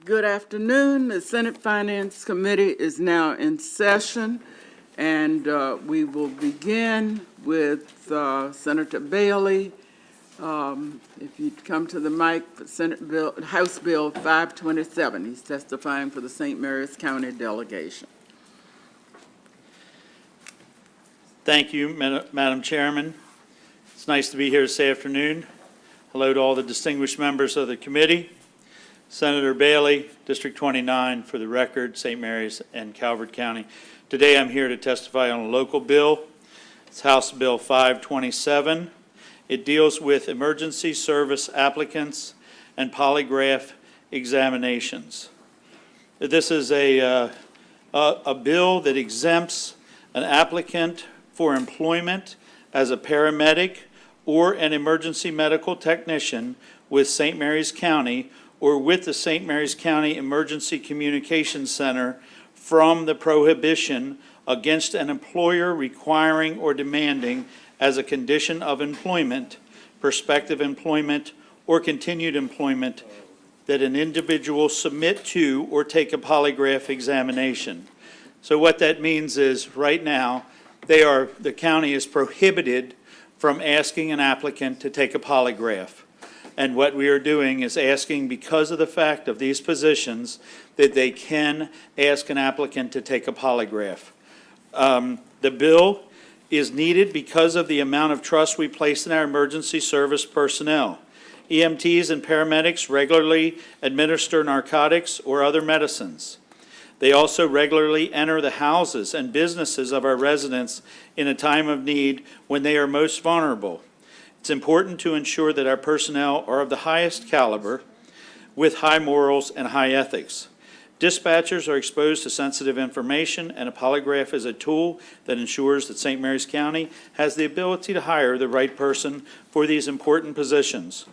Good afternoon. The Senate Finance Committee is now in session, and we will begin with Senator Bailey. If you'd come to the mic for House Bill 527. He's testifying for the St. Mary's County delegation. Thank you, Madam Chairman. It's nice to be here this afternoon. Hello to all the distinguished members of the committee. Senator Bailey, District 29, for the record, St. Mary's and Calvert County. Today I'm here to testify on a local bill. It's House Bill 527. It deals with emergency service applicants and polygraph examinations. This is a bill that exempts an applicant for employment as a paramedic or an emergency medical technician with St. Mary's County or with the St. Mary's County Emergency Communications Center from the prohibition against an employer requiring or demanding as a condition of employment, prospective employment, or continued employment that an individual submit to or take a polygraph examination. So what that means is right now, the county is prohibited from asking an applicant to take a polygraph. And what we are doing is asking, because of the fact of these positions, that they can ask an applicant to take a polygraph. The bill is needed because of the amount of trust we place in our emergency service personnel. EMTs and paramedics regularly administer narcotics or other medicines. They also regularly enter the houses and businesses of our residents in a time of need when they are most vulnerable. It's important to ensure that our personnel are of the highest caliber with high morals and high ethics. Dispatchers are exposed to sensitive information, and a polygraph is a tool that ensures that St. Mary's County has the ability to hire the right person for these important positions.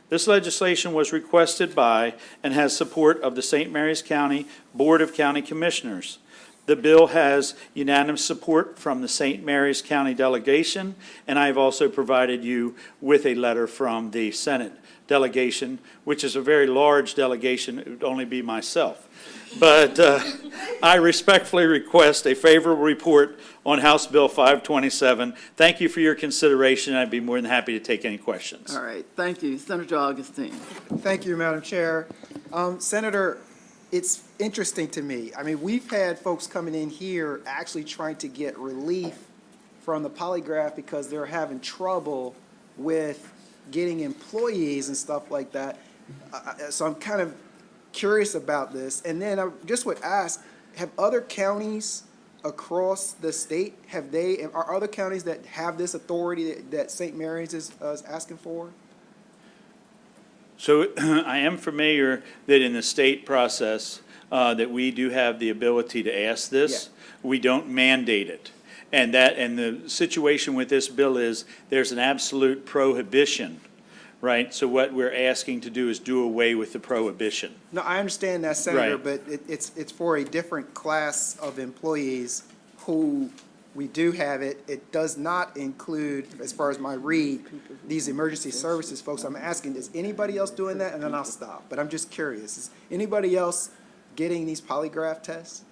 This legislation was requested by and has support of the St. Mary's County Board of County Commissioners. The bill has unanimous support from the St. Mary's County delegation, and I have also provided you with a letter from the Senate delegation, which is a very large delegation. It would only be myself. But I respectfully request a favorable report on House Bill 527. Thank you for your consideration. I'd be more than happy to take any questions. All right, thank you. Senator Augustine. Thank you, Madam Chair. Senator, it's interesting to me. I mean, we've had folks coming in here actually trying to get relief from the polygraph because they're having trouble with getting employees and stuff like that. So I'm kind of curious about this. And then I just would ask, have other counties across the state, are other counties that have this authority that St. Mary's is asking for? So I am familiar that in the state process that we do have the ability to ask this. Yeah. We don't mandate it. And the situation with this bill is there's an absolute prohibition, right? So what we're asking to do is do away with the prohibition. No, I understand that, Senator, Right. but it's for a different class of employees who we do have it. It does not include, as far as my read, these emergency services folks. I'm asking, is anybody else doing that? And then I'll stop. But I'm just curious, is anybody else getting these polygraph tests?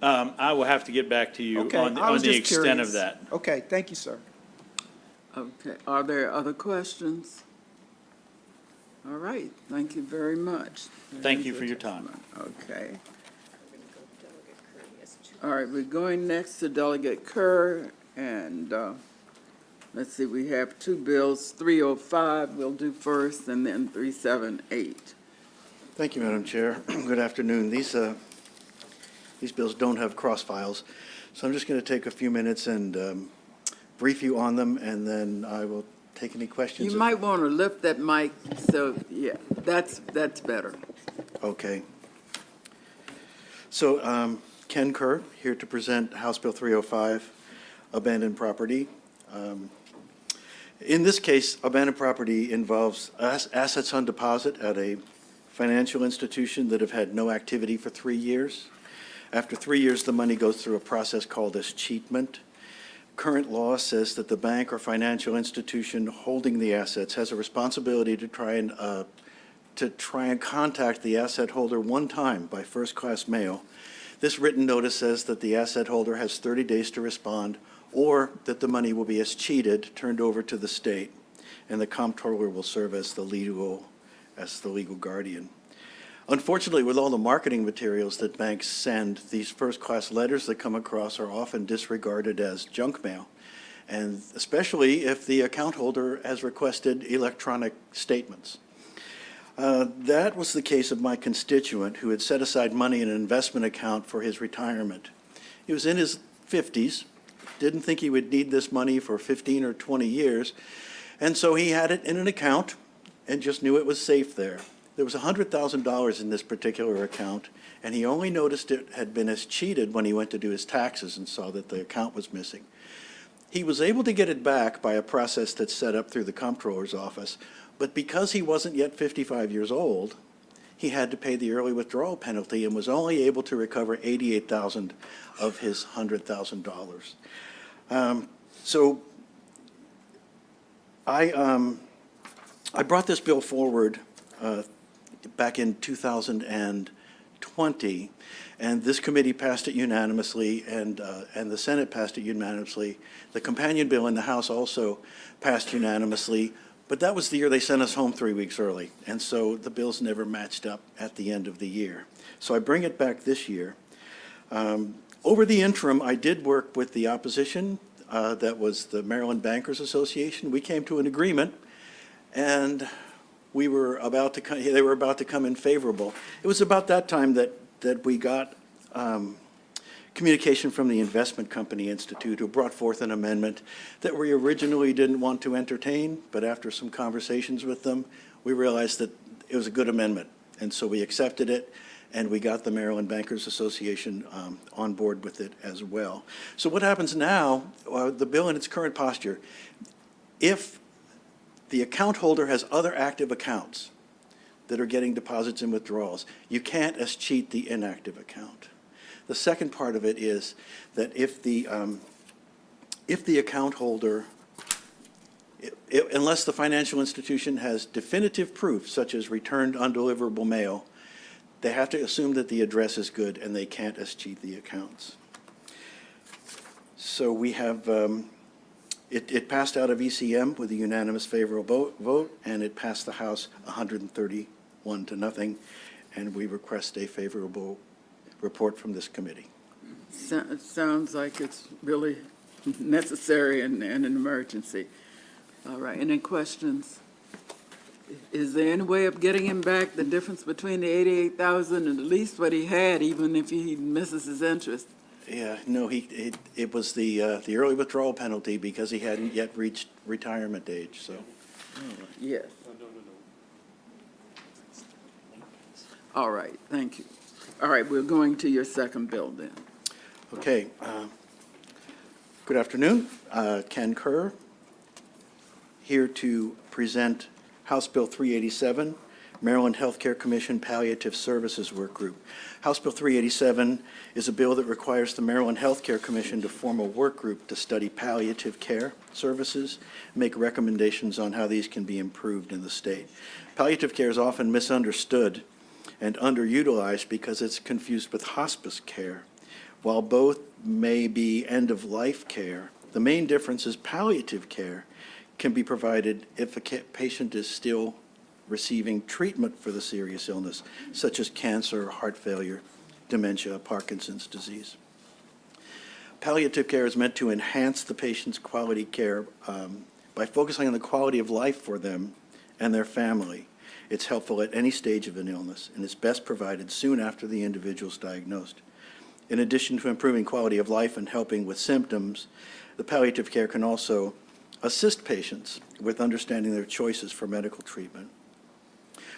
I will have to get back to you Okay, on the extent of that. Okay, thank you, sir. Okay, are there other questions? All right, thank you very much. Thank you for your time. Okay. All right, we're going next to Delegate Kerr, and let's see, we have two bills, 305 we'll do first, and then 378. Thank you, Madam Chair. Good afternoon. These bills don't have cross files, so I'm just going to take a few minutes and brief you on them, and then I will take any questions. You might want to lift that mic, so yeah, that's better. Okay. So Ken Kerr, here to present House Bill 305, abandoned property. In this case, abandoned property involves assets on deposit at a financial institution that have had no activity for 3 years. After 3 years, the money goes through a process called escheatment. Current law says that the bank or financial institution holding the assets has a responsibility to try and to try and contact the asset holder one time by first-class mail. This written notice says that the asset holder has 30 days to respond, or that the money will be escheated, turned over to the state, and the comptroller will serve as the legal guardian. Unfortunately, with all the marketing materials that banks send, these first-class letters that come across are often disregarded as junk mail, and especially if the account holder has requested electronic statements. That was the case of my constituent who had set aside money in an investment account for his retirement. He was in his 50s, didn't think he would need this money for 15 or 20 years, and so he had it in an account and just knew it was safe there. There was $100,000 in this particular account, and he only noticed it had been escheated when he went to do his taxes and saw that the account was missing. He was able to get it back by a process that's set up through the comptroller's office, but because he wasn't yet 55 years old, he had to pay the early withdrawal penalty and was only able to recover $88,000 of his $100,000. So I brought this bill forward back in 2020, and this committee passed it unanimously, and the Senate passed it unanimously. The companion bill in the House also passed unanimously, but that was the year they sent us home 3 weeks early, and so the bills never matched up at the end of the year. So I bring it back this year. Over the interim, I did work with the opposition, that was the Maryland Bankers Association. We came to an agreement, and they were about to come in favorable. It was about that time that we got communication from the Investment Company Institute, who brought forth an amendment that we originally didn't want to entertain, but after some conversations with them, we realized that it was a good amendment. And so we accepted it, and we got the Maryland Bankers Association on board with it as well. So what happens now, the bill in its current posture, if the account holder has other active accounts that are getting deposits and withdrawals, you can't escheat the inactive account. The second part of it is that if the account holder, unless the financial institution has definitive proof, such as returned undeliverable mail, they have to assume that the address is good and they can't escheat the accounts. So we have, it passed out of ECM with a unanimous favorable vote, and it passed the House 131 to nothing, and we request a favorable report from this committee. It sounds like it's really necessary and an emergency. All right, any questions? Is there any way of getting him back, the difference between the 88,000 and at least what he had, even if he misses his interest? Yeah, no, it was the early withdrawal penalty because he hadn't yet reached retirement age, so. Yes. All right, thank you. All right, we're going to your second bill then. Okay. Good afternoon. Ken Kerr, here to present House Bill 387, Maryland Healthcare Commission Palliative Services Work Group. House Bill 387 is a bill that requires the Maryland Healthcare Commission to form a work group to study palliative care services, make recommendations on how these can be improved in the state. Palliative care is often misunderstood and underutilized because it's confused with hospice care. While both may be end-of-life care, the main difference is palliative care can be provided if a patient is still receiving treatment for the serious illness, such as cancer, heart failure, dementia, Parkinson's disease. Palliative care is meant to enhance the patient's quality care by focusing on the quality of life for them and their family. It's helpful at any stage of an illness, and it's best provided soon after the individual is diagnosed. In addition to improving quality of life and helping with symptoms, the palliative care can also assist patients with understanding their choices for medical treatment.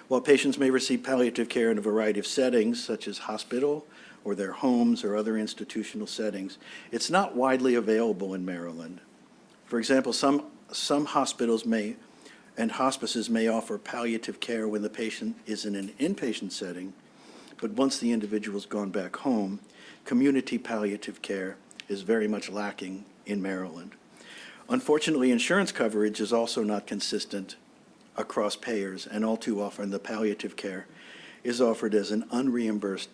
While patients may receive palliative care in a variety of settings, such as hospital or their homes or other institutional settings, it's not widely available in Maryland. For example, some hospitals and hospices may offer palliative care when the patient is in an inpatient setting, but once the individual's gone back home, community palliative care is very much lacking in Maryland. Unfortunately, insurance coverage is also not consistent across payers, and all too often the palliative care is offered as an unreimbursed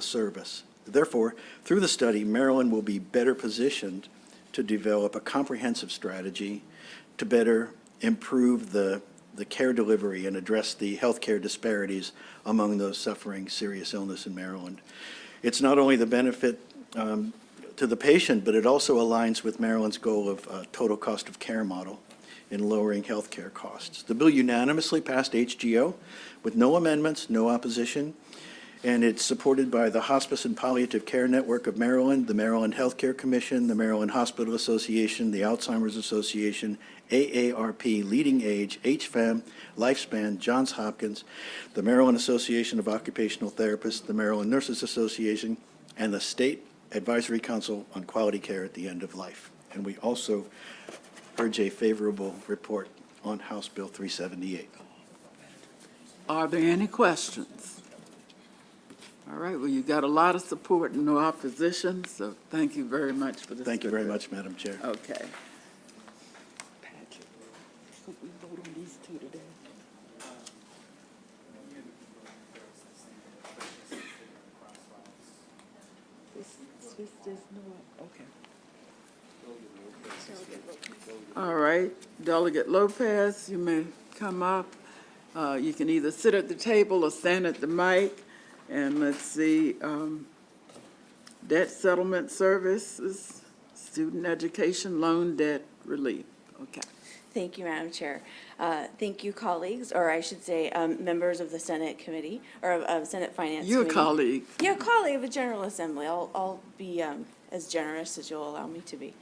service. Therefore, through the study, Maryland will be better positioned to develop a comprehensive strategy to better improve the care delivery and address the healthcare disparities among those suffering serious illness in Maryland. It's not only the benefit to the patient, but it also aligns with Maryland's goal of total cost of care model in lowering healthcare costs. The bill unanimously passed HGO with no amendments, no opposition, and it's supported by the Hospice and Palliative Care Network of Maryland, the Maryland Healthcare Commission, the Maryland Hospital Association, the Alzheimer's Association, AARP, Leading Age, HFAM, Lifespan, Johns Hopkins, the Maryland Association of Occupational Therapists, the Maryland Nurses Association, and the State Advisory Council on Quality Care at the End of Life. And we also urge a favorable report on House Bill 378. Are there any questions? All right, well, you got a lot of support and no opposition, so thank you very much for this. Thank you very much, Madam Chair. Okay. Patrick, could we vote on these two today? There's no, okay. All right, Delegate Lopez, you may come up. You can either sit at the table or stand at the mic. And let's see, debt settlement services, student education loan debt relief. Okay. Thank you, Madam Chair. Thank you, colleagues, or I should say, members of the Senate Committee, or of Senate Finance You're a Committee. colleague. Yeah, a colleague of the General Assembly. I'll be as generous as you'll allow me to be.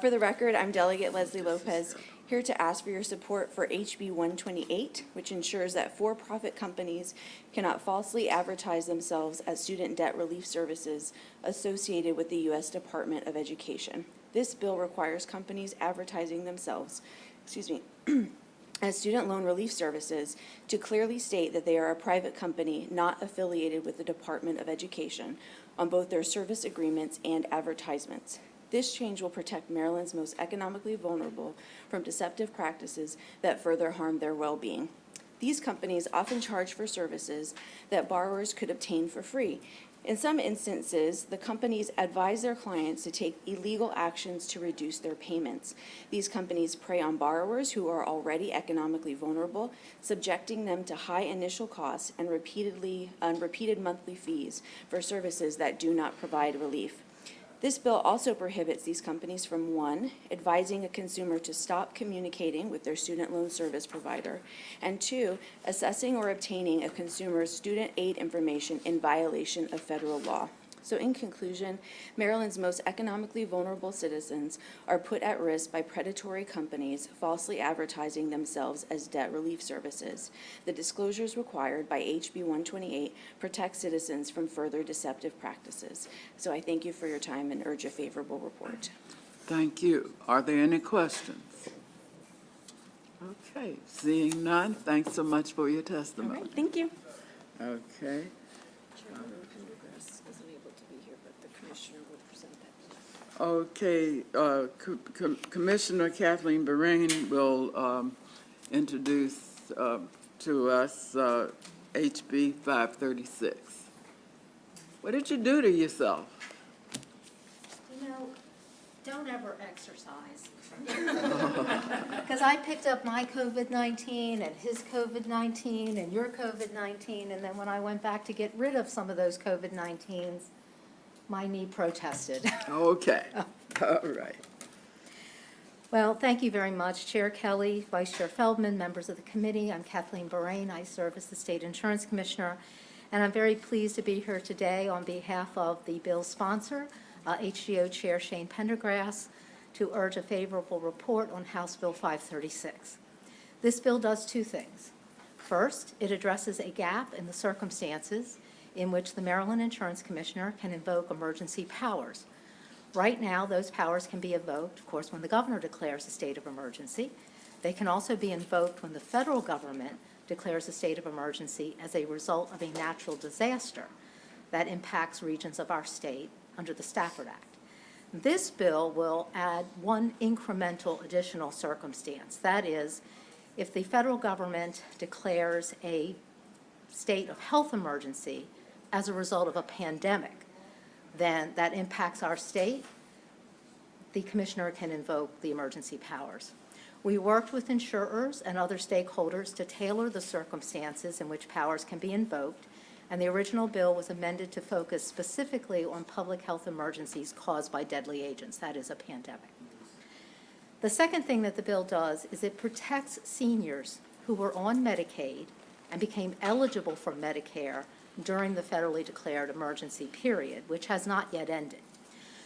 For the record, I'm Delegate Leslie Lopez, here to ask for your support for HB 128, which ensures that for-profit companies cannot falsely advertise themselves as student debt relief services associated with the U.S. Department of Education. This bill requires companies advertising themselves, as student loan relief services to clearly state that they are a private company not affiliated with the Department of Education on both their service agreements and advertisements. This change will protect Maryland's most economically vulnerable from deceptive practices that further harm their well-being. These companies often charge for services that borrowers could obtain for free. In some instances, the companies advise their clients to take illegal actions to reduce their payments. These companies prey on borrowers who are already economically vulnerable, subjecting them to high initial costs and repeated monthly fees for services that do not provide relief. This bill also prohibits these companies from, 1, advising a consumer to stop communicating with their student loan service provider, and 2, assessing or obtaining a consumer's student aid information in violation of federal law. So in conclusion, Maryland's most economically vulnerable citizens are put at risk by predatory companies falsely advertising themselves as debt relief services. The disclosures required by HB 128 protect citizens from further deceptive practices. So I thank you for your time and urge a favorable report. Thank you. Are there any questions? Okay, seeing none, thanks so much for your All testimony. right, thank you. Okay. Isn't able to be here, but the commissioner will present that. Okay, Commissioner Kathleen Bahrain will introduce to us HB 536. What did you do to yourself? You know, don't ever exercise. Because I picked up my COVID-19 and his COVID-19 and your COVID-19, and then when I went back to get rid of some of those COVID-19s, my knee protested. Okay, all right. Well, thank you very much, Chair Kelly, Vice Chair Feldman, members of the committee. I'm Kathleen Bahrain. I serve as the State Insurance Commissioner, and I'm very pleased to be here today on behalf of the bill's sponsor, HGO Chair Shane Pendergrass, to urge a favorable report on House Bill 536. This bill does two things. First, it addresses a gap in the circumstances in which the Maryland Insurance Commissioner can invoke emergency powers. Right now, those powers can be invoked, of course, when the governor declares a state of emergency. They can also be invoked when the federal government declares a state of emergency as a result of a natural disaster that impacts regions of our state under the Stafford Act. This bill will add one incremental additional circumstance. That is, if the federal government declares a state of health emergency as a result of a pandemic, then that impacts our state, the commissioner can invoke the emergency powers. We worked with insurers and other stakeholders to tailor the circumstances in which powers can be invoked, and the original bill was amended to focus specifically on public health emergencies caused by deadly agents, that is, a pandemic. The second thing that the bill does is it protects seniors who were on Medicaid and became eligible for Medicare during the federally declared emergency period, which has not yet ended.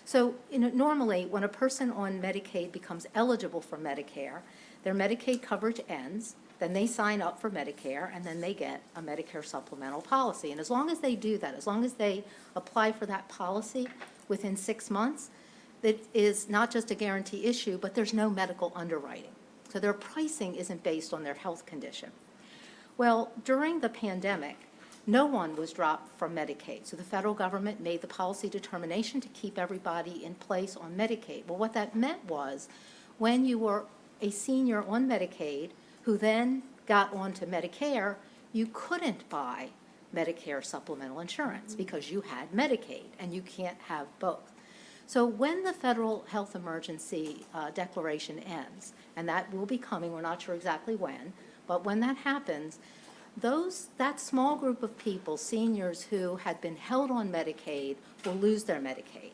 So, normally, when a person on Medicaid becomes eligible for Medicare, their Medicaid coverage ends, then they sign up for Medicare, and then they get a Medicare supplemental policy. And as long as they do that, as long as they apply for that policy within 6 months, that is not just a guarantee issue, but there's no medical underwriting. So their pricing isn't based on their health condition. Well, during the pandemic, no one was dropped from Medicaid. So the federal government made the policy determination to keep everybody in place on Medicaid. Well, what that meant was when you were a senior on Medicaid who then got onto Medicare, you couldn't buy Medicare supplemental insurance because you had Medicaid, and you can't have both. So when the federal health emergency declaration ends, and that will be coming, we're not sure exactly when, but when that happens, that small group of people, seniors who had been held on Medicaid, will lose their Medicaid.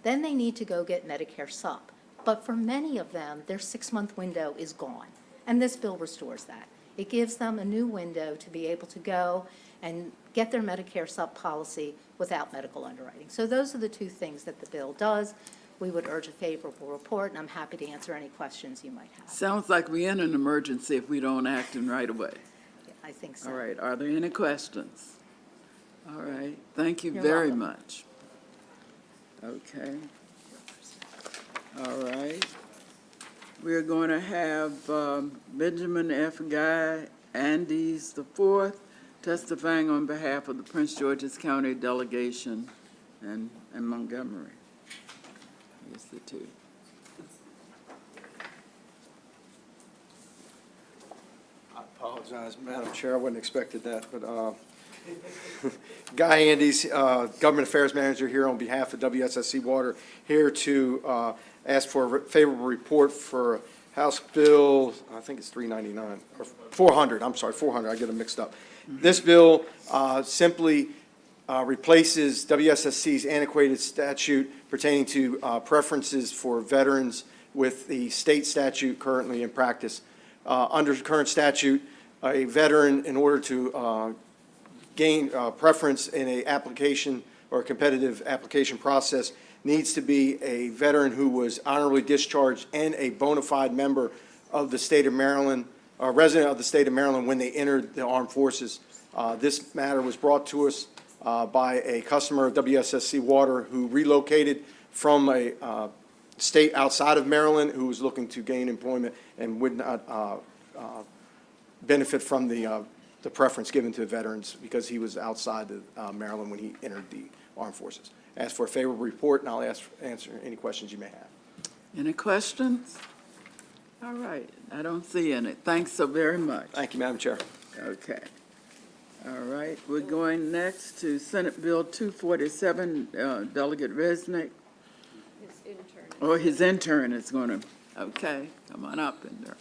Then they need to go get Medicare Sup. But for many of them, their 6-month window is gone, and this bill restores that. It gives them a new window to be able to go and get their Medicare Sup policy without medical underwriting. So those are the two things that the bill does. We would urge a favorable report, and I'm happy to answer any questions you might have. Sounds like we're in an emergency if we don't act in right away. I think so. All right, are there any questions? All right, thank you You're very welcome. much. Okay. All right. We're going to have Benjamin F. Guy Andes IV testifying on behalf of the Prince George's County delegation and Montgomery. Here's the two. I apologize, Madam Chair, I wasn't expected that, but Guy Andes, Government Affairs Manager here on behalf of WSSC Water, here to ask for a favorable report for House Bill, I think it's 399, or 400, I'm sorry, 400, I get them mixed up. This bill simply replaces WSSC's antiquated statute pertaining to preferences for veterans with the state statute currently in practice. Under current statute, a veteran, in order to gain preference in a application or a competitive application process, needs to be a veteran who was honorably discharged and a bona fide member of the state of Maryland, a resident of the state of Maryland when they entered the armed forces. This matter was brought to us by a customer of WSSC Water who relocated from a state outside of Maryland, who was looking to gain employment and would not benefit from the preference given to veterans because he was outside of Maryland when he entered the armed forces. Ask for a favorable report, and I'll answer any questions you may have. Any questions? All right, I don't see any. Thanks so very much. Thank you, Madam Chair. Okay. All right, we're going next to Senate Bill 247, Delegate Resnick. His intern. Oh, his intern is going to, okay, come on up in there.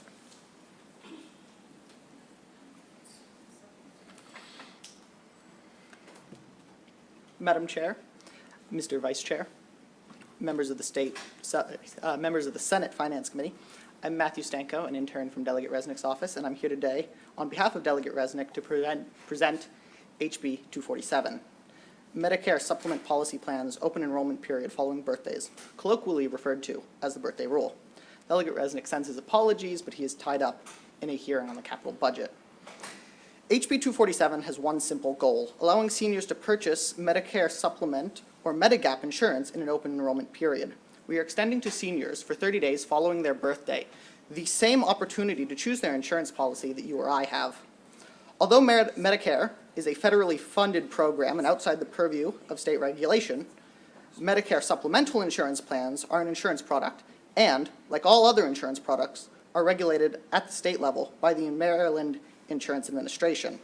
Madam Chair, Mr. Vice Chair, members of the Senate Finance Committee, I'm Matthew Stanko, an intern from Delegate Resnick's office, and I'm here today on behalf of Delegate Resnick to present HB 247, Medicare Supplement Policy Plans Open Enrollment Period Following Birthdays, colloquially referred to as the birthday rule. Delegate Resnick sends his apologies, but he is tied up in a hearing on the capital budget. HB 247 has one simple goal, allowing seniors to purchase Medicare Supplement or Medigap insurance in an open enrollment period. We are extending to seniors for 30 days following their birthday the same opportunity to choose their insurance policy that you or I have. Although Medicare is a federally funded program and outside the purview of state regulation, Medicare supplemental insurance plans are an insurance product and, like all other insurance products, are regulated at the state level by the Maryland Insurance Administration.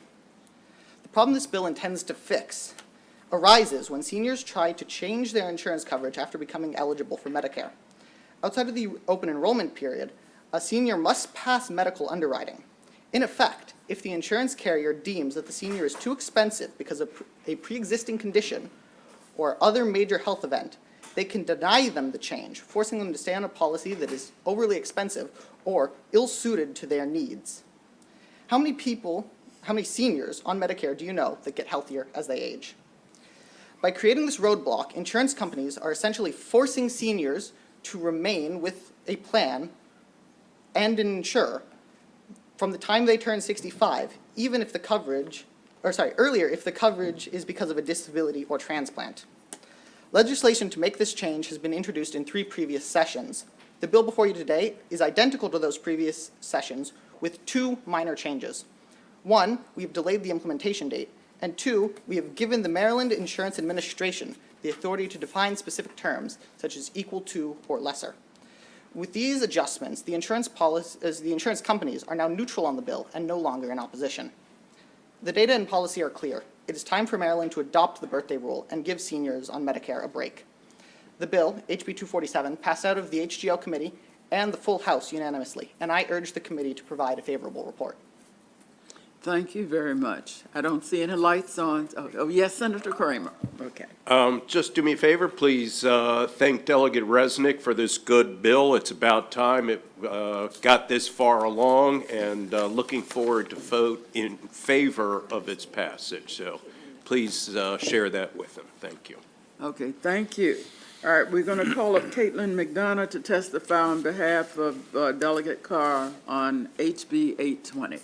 The problem this bill intends to fix arises when seniors try to change their insurance coverage after becoming eligible for Medicare. Outside of the open enrollment period, a senior must pass medical underwriting. In effect, if the insurance carrier deems that the senior is too expensive because of a pre-existing condition or other major health event, they can deny them the change, forcing them to stay on a policy that is overly expensive or ill-suited to their needs. How many seniors on Medicare do you know that get healthier as they age? By creating this roadblock, insurance companies are essentially forcing seniors to remain with a plan and an insurer from the time they turn 65, even if the coverage, earlier if the coverage is because of a disability or transplant. Legislation to make this change has been introduced in 3 previous sessions. The bill before you today is identical to those previous sessions with 2 minor changes. 1, we have delayed the implementation date, and 2, we have given the Maryland Insurance Administration the authority to define specific terms, such as equal to or lesser. With these adjustments, the insurance companies are now neutral on the bill and no longer in opposition. The data and policy are clear. It is time for Maryland to adopt the birthday rule and give seniors on Medicare a break. The bill, HB 247, passed out of the HGL committee and the full House unanimously, and I urge the committee to provide a favorable report. Thank you very much. I don't see any lights on. Oh, yes, Senator Kramer. Okay. Just do me a favor, please thank Delegate Resnick for this good bill. It's about time it got this far along, and looking forward to vote in favor of its passage. So please share that with him. Thank you. Okay, thank you. All right, we're going to call up Caitlin McDonough to testify on behalf of Delegate Carr on HB 820.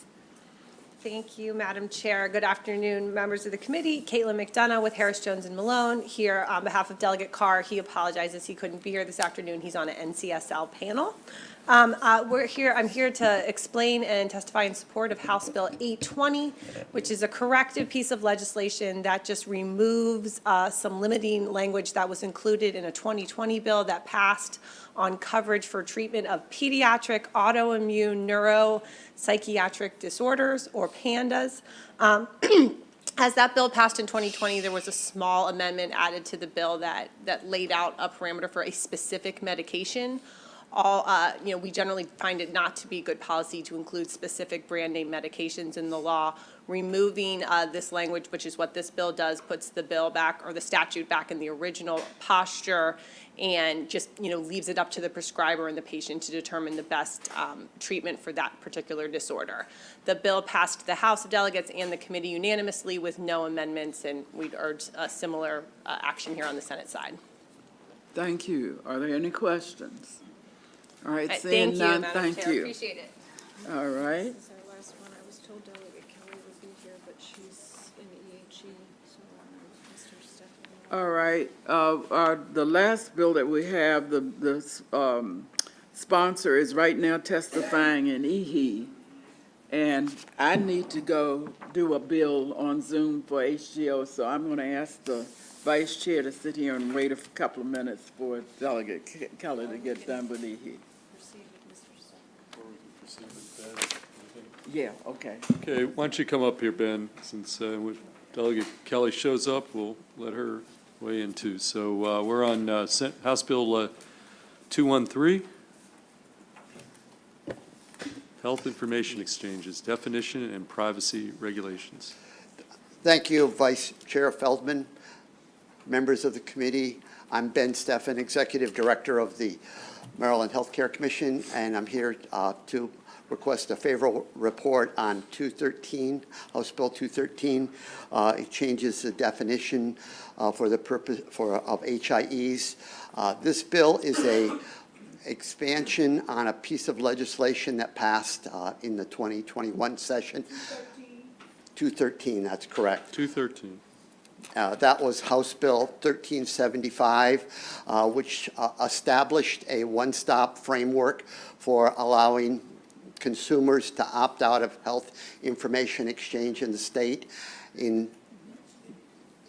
Thank you, Madam Chair. Good afternoon, members of the committee. Caitlin McDonough with Harris Jones and Malone here on behalf of Delegate Carr. He apologizes he couldn't be here this afternoon. He's on an NCSL panel. I'm here to explain and testify in support of House Bill 820, which is a corrective piece of legislation that just removes some limiting language that was included in a 2020 bill that passed on coverage for treatment of pediatric autoimmune neuropsychiatric disorders, or PANDAS. As that bill passed in 2020, there was a small amendment added to the bill that laid out a parameter for a specific medication. We generally find it not to be good policy to include specific brand name medications in the law. Removing this language, which is what this bill does, puts the bill back, or the statute back in the original posture, and just, leaves it up to the prescriber and the patient to determine the best treatment for that particular disorder. The bill passed the House of Delegates and the committee unanimously with no amendments, and we'd urge a similar action here on the Senate side. Thank you. Are there any questions? All right, Thank seeing you, none, Madam thank Chair. you. Appreciate it. All right. This is our last one. I was told Delegate Kelly would be here, but she's in EHE, so Mr. Stephanie. All right, the last bill that we have, the sponsor is right now testifying in EHE, and I need to go do a bill on Zoom for HGO, so I'm going to ask the Vice Chair to sit here and wait a couple of minutes for Delegate Kelly to get done with EHE. Yeah, okay. Okay, why don't you come up here, Ben, since when Delegate Kelly shows up, we'll let her weigh in too. So we're on House Bill 213, Health Information Exchanges, Definition and Privacy Regulations. Thank you, Vice Chair Feldman, members of the committee. I'm Ben Steffen, Executive Director of the Maryland Healthcare Commission, and I'm here to request a favorable report on 213, House Bill 213. It changes the definition for the purpose of HIEs. This bill is a expansion on a piece of legislation that passed in the 2021 session. 213, that's correct. 213. That was House Bill 1375, which established a one-stop framework for allowing consumers to opt out of health information exchange in the state. In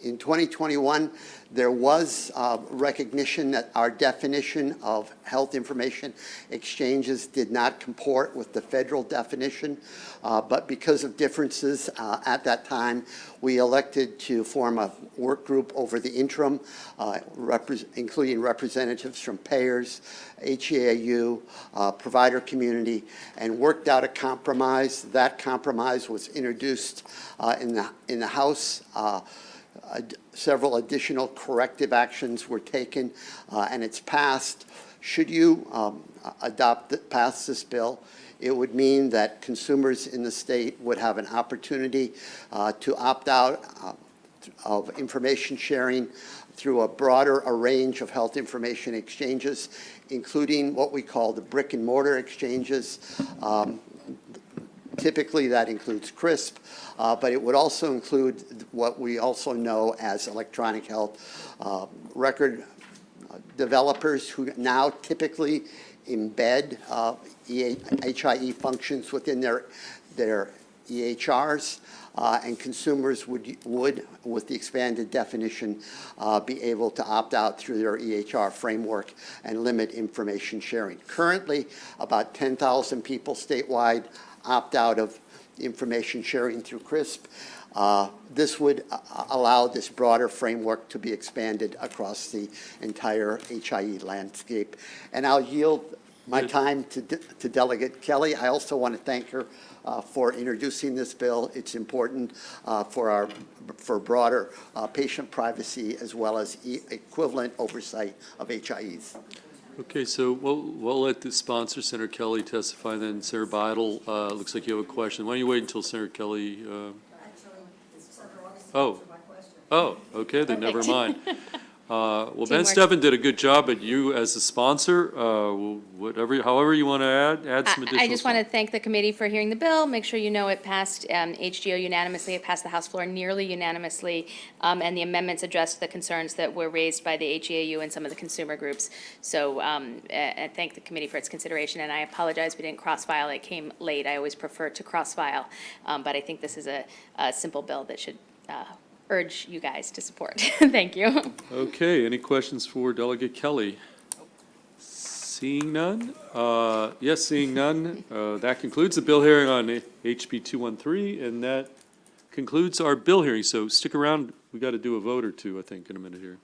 In 2021, there was recognition that our definition of health information exchanges did not comport with the federal definition, but because of differences at that time, we elected to form a work group over the interim, including representatives from payers, HEAU, provider community, and worked out a compromise. That compromise was introduced in the House. Several additional corrective actions were taken, and it's passed. Should you pass this bill, it would mean that consumers in the state would have an opportunity to opt out of information sharing through a broader range of health information exchanges, including what we call the brick and mortar exchanges. Typically, that includes CRISP, but it would also include what we also know as electronic health record developers who now typically embed HIE functions within their EHRs, and consumers would, with the expanded definition, be able to opt out through their EHR framework and limit information sharing. Currently, about 10,000 people statewide opt out of information sharing through CRISP. This would allow this broader framework to be expanded across the entire HIE landscape. And I'll yield my time to Delegate Kelly. I also want to thank her for introducing this bill. It's important for broader patient privacy as well as equivalent oversight of HIEs. Okay, so we'll let the sponsor, Senator Kelly, testify, then Senator Bidle, looks like you have a question. Why don't you wait until Senator Kelly? Oh, okay, then never mind. Well, Ben Teamwork. Steffen did a good job, but you, as the sponsor, however you want to add some additional. I just want to stuff. thank the committee for hearing the bill. Make sure you know it passed HGO unanimously. It passed the House floor nearly unanimously, and the amendments addressed the concerns that were raised by the HEAU and some of the consumer groups. So I thank the committee for its consideration, and I apologize we didn't cross-file. It came late. I always prefer to cross-file, but I think this is a simple bill that should urge you guys to support. Thank you. Okay, any questions for Delegate Kelly? Seeing none? Yes, seeing none. That concludes the bill hearing on HB 213, and that concludes our bill hearing. So stick around. We got to do a vote or two, I think, in a minute here.